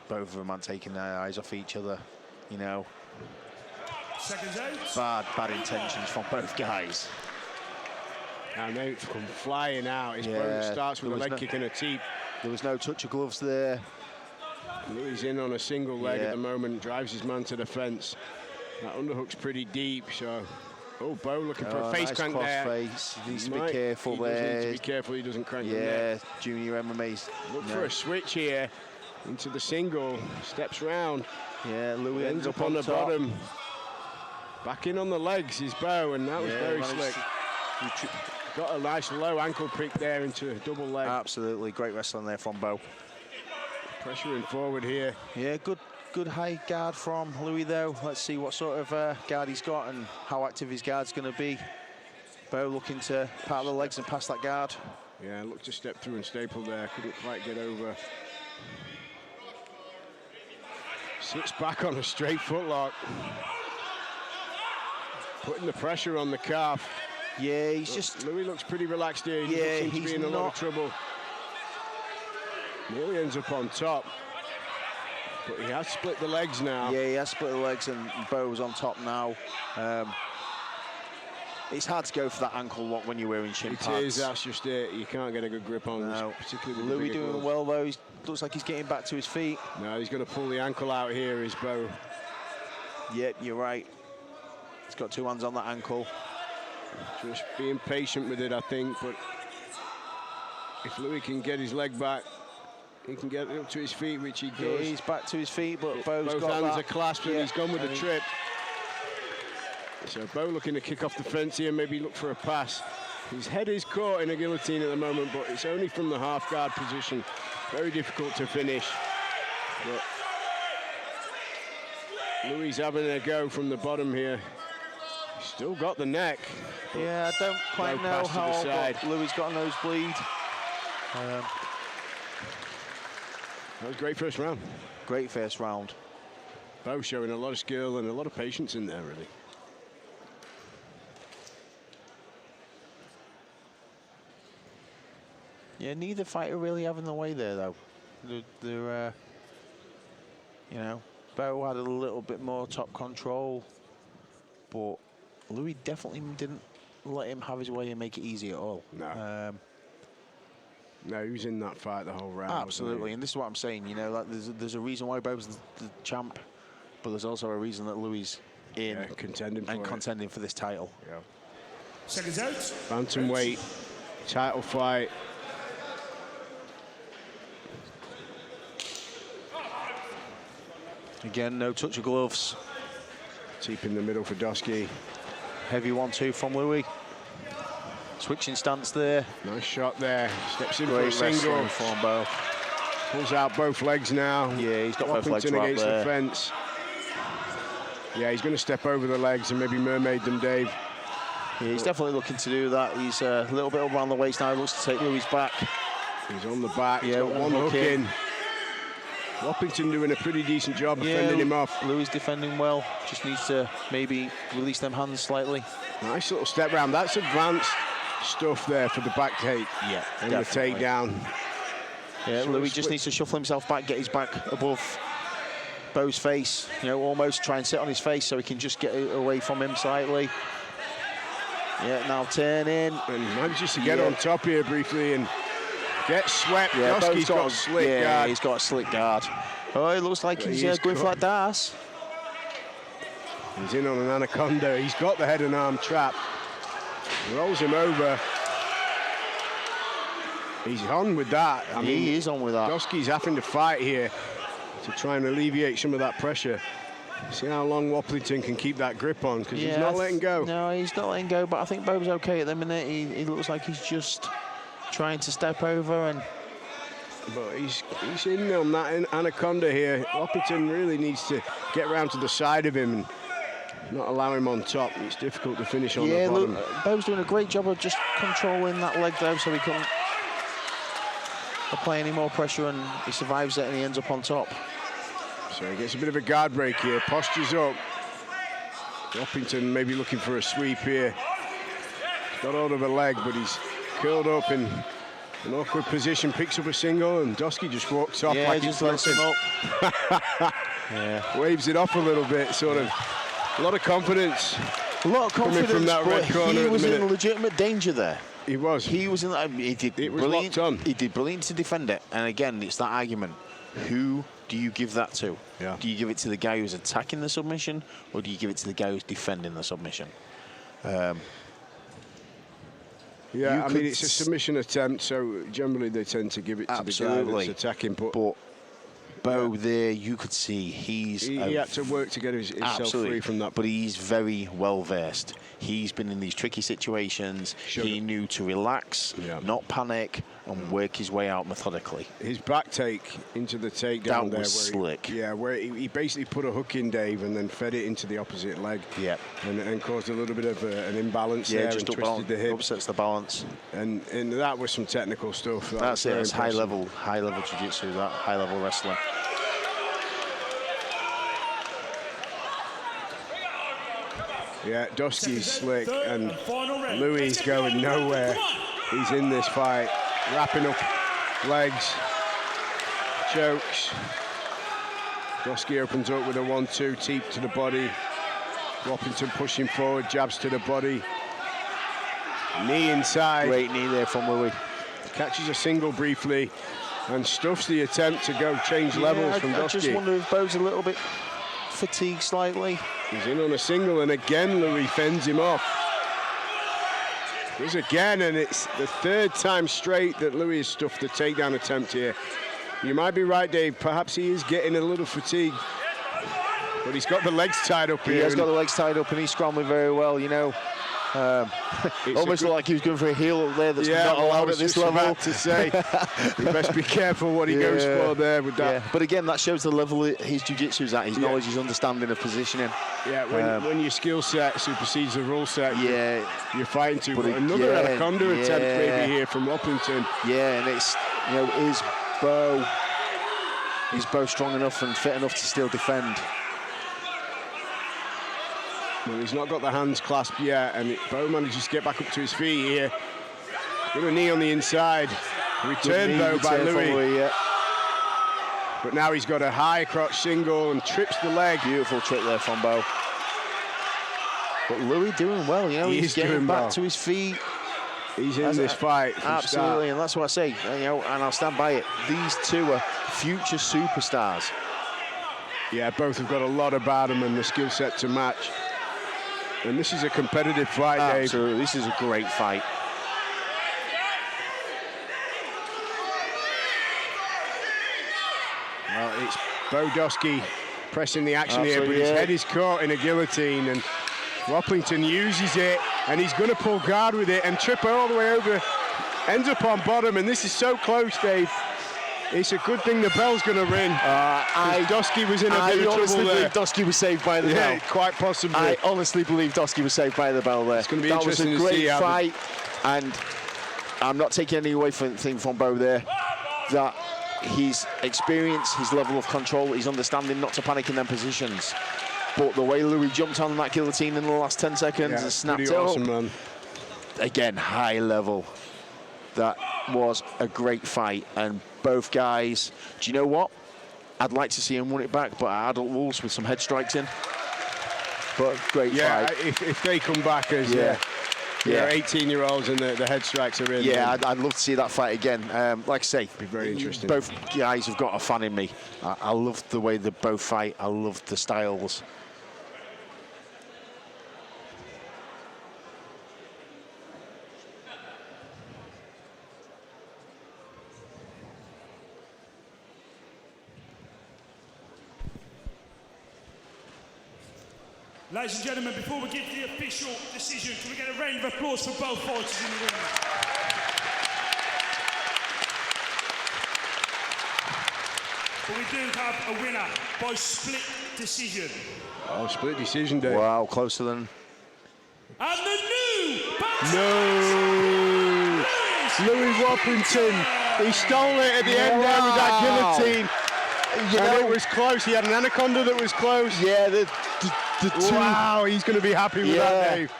both of them aren't taking their eyes off each other, you know. Seconds out. Bad intentions from both guys. And they come flying out. His opponent starts with a leg kick and a teep. There was no touch of gloves there. Louis in on a single leg at the moment, drives his man to the fence. That underhook's pretty deep, so... Oh, Beau looking for a face crank there. Face. He needs to be careful there. He does need to be careful he doesn't crank the neck. Junior MMA's... Look for a switch here into the single. Steps round. Yeah, Louis ends up on the bottom. Back in on the legs is Beau, and that was very slick. Got a nice low ankle pick there into a double leg. Absolutely, great wrestling there from Beau. Pressuring forward here. Yeah, good high guard from Louis though. Let's see what sort of guard he's got and how active his guard's going to be. Beau looking to part the legs and pass that guard. Yeah, looked to step through and staple there. Couldn't quite get over. Sits back on a straight footlock. Putting the pressure on the calf. Yeah, he's just... Louis looks pretty relaxed here. He doesn't seem to be in a lot of trouble. Nearly ends up on top. But he has split the legs now. Yeah, he has split the legs and Beau's on top now. It's hard to go for that ankle lock when you're wearing shin pads. It is, that's just it. You can't get a good grip on this, particularly with Louis doing well though. He looks like he's getting back to his feet. No, he's going to pull the ankle out here, is Beau. Yep, you're right. He's got two hands on that ankle. Just being patient with it, I think, but if Louis can get his leg back, he can get up to his feet, which he does. Yeah, he's back to his feet, but Beau's got both hands that. are clasped and he's gone with the trip. So Beau looking to kick off the fence here, maybe look for a pass. His head is caught in a guillotine at the moment, but it's only from the half guard position. Very difficult to finish. But Louis having a go from the bottom here. Still got the neck. Yeah, I don't quite know how Louis got a nosebleed. That was a great first round. Great first round. Beau showing a lot of skill and a lot of patience in there, really. Yeah, neither fighter really having the way there, though. They're you know, Beau had a little bit more top control, but Louis definitely didn't let him have his way and make it easy at all. No. No, he was in that fight the whole round. Absolutely, and this is what I'm saying. You know, like there's a reason why Beau's the champ, but there's also a reason that Louis in contending for this title. Yeah. Seconds out. Bantamweight title fight. Again, no touch of gloves. Deep in the middle for Doski. Heavy 1-2 from Louis. Switching stance there. Nice shot there. Steps in for a single. From Beau. Pulls out both legs now. Yeah, he's got both legs against right the fence. Yeah, he's going to step over the legs and maybe mermaid them, Dave. Yeah, he's definitely looking to do that. He's a little bit around the waist now. He looks to take Louis back. He's on the back. Yeah, he's got one hook in. Waplington doing a pretty decent job of fending him off. Louis defending well. Just needs to maybe release them hands slightly. Nice little step round. That's advanced stuff there for the back take. Yeah, and definitely. The takedown. Yeah, so Louis just needs to shuffle himself back, get his back above Beau's face. You know, almost try and sit on his face so he can just get away from him slightly. Yeah, now turn in. And manages to get on top here briefly and get swept. Yeah, Doski's got a slick guard. Yeah, he's got a slick guard. Oh, it looks like he's going for that Das. He's in on an anaconda. He's got the head and arm trap. Rolls him over. He's on with that. I mean, he is on with that. Doski's having to fight here to try and alleviate some of that pressure. See how long Waplington can keep that grip on, because he's not letting go. No, he's not letting go, but I think Beau's okay at the minute. He looks like he's just trying to step over and... But he's in on that anaconda here. Waplington really needs to get around to the side of him and not allow him on top. It's difficult to finish on the bottom. Look, Beau's doing a great job of just controlling that leg though, so he can't apply any more pressure, and he survives it and he ends up on top. So he gets a bit of a guard break here, postures up. Waplington maybe looking for a sweep here. He's got hold of a leg, but he's curled up and An awkward position, picks up a single, and Doski just walks off Yeah, like just he's lets him nothing. up. Yeah. Waves it off a little bit, sort of. A lot of confidence. A lot of confidence, from that red but corner he at was the in minute. legitimate danger there. He was. He was in. He did It was brilliant. locked on. He did brilliant to defend it. And again, it's that argument: who do you give that to? Yeah. Do you give it to the guy who's attacking the submission, or do you give it to the guy who's defending the submission? Yeah, I mean, it's a submission attempt, so generally they tend to give it to the guy that's attacking. But Beau there, you could see he had to work to get himself free from that. But he's very well versed. He's been in these tricky situations. He knew to relax, not panic, and work his way out methodically. His back take into the takedown that was slick. Where he basically put a hook in Dave and then fed it into the opposite leg. Yeah. And caused a little bit of an imbalance there, just and twisted the hip. upsets the balance. And that was some technical stuff. That's it. It's high level jiu-jitsu. That high level wrestling. Yeah, Doski's slick, and Louis going nowhere. He's in this fight, wrapping up legs, chokes. Doski opens up with a 1-2, teep to the body. Waplington pushing forward, jabs to the body. Knee inside. Great knee there from Louis. Catches a single briefly and stuffs the attempt to go change levels from Doski. I just wonder if Beau's a little bit fatigued slightly. He's in on a single, and again Louis fends him off. Does again, and it's the third time straight that Louis has stuffed the takedown attempt here. You might be right, Dave. Perhaps he is getting a little fatigued, but he's got the legs tied up here. He has got the legs tied up, and he's scrambling very well, you know. Almost like he was going for a heel up there that's not allowed at this level. About to say, you best be careful what he goes for there with that. Yeah. But again, that shows the level his jiu-jitsu's at, his knowledge, his understanding of positioning. Yeah, when your skill set supersedes the rule set, you're fighting to. But another anaconda attempt maybe here from Waplington. Yeah, and it's, you know, is Beau strong enough and fit enough to still defend? Well, he's not got the hands clasped yet, and Beau manages to get back up to his feet here. Got a knee on the inside. Returned though by Louis. But now he's got a high crotch single and trips the leg. Beautiful trick there from Beau. But Louis doing well, you know, he's getting back to his feet. He's in this fight. Absolutely, and that's what I say, you know, and I'll stand by it. These two are future superstars. Yeah, both have got a lot about them and the skill set to match. And this is a competitive fight, Dave. Absolutely, this is a great fight. Well, it's Beau Doski pressing the action here, but his head is caught in a guillotine, and Waplington uses it, and he's going to pull guard with it and trip all the way over. Ends up on bottom, and this is so close, Dave. It's a good thing the bell's going to ring. Doski was in a bit of trouble there. I honestly believe Doski was saved by the bell. Yeah, quite possibly. I honestly believe Doski was saved by the bell there. It's going to be interesting to see. That was a great fight, and I'm not taking any away from Beau there. That his experience, his level of control, his understanding not to panic in them positions. But the way Louis jumped on that guillotine in the last 10 seconds and snapped it awesome, up. Man. Again, high level. That was a great fight, and both guys, do you know what? I'd like to see him win it back, but adult rules with some head strikes in. But great fight. If they come back as 18-year-olds and the head strikes are in. Yeah, I'd love to see that fight again. Like I say, be very interesting. Both guys have got a fan in me. I love the way they both fight. I love the styles. Ladies and gentlemen, before we get to the official decision, can we get a round of applause for both fighters in the ring? But we do have a winner by split decision. Oh, split decision, Dave. Wow, closer than... And the new... No! Louis Waplington. He stole it at the end there with that guillotine. You know, it was close. He had an anaconda that was close. Yeah, the two. Wow, he's going to be happy with that, Dave.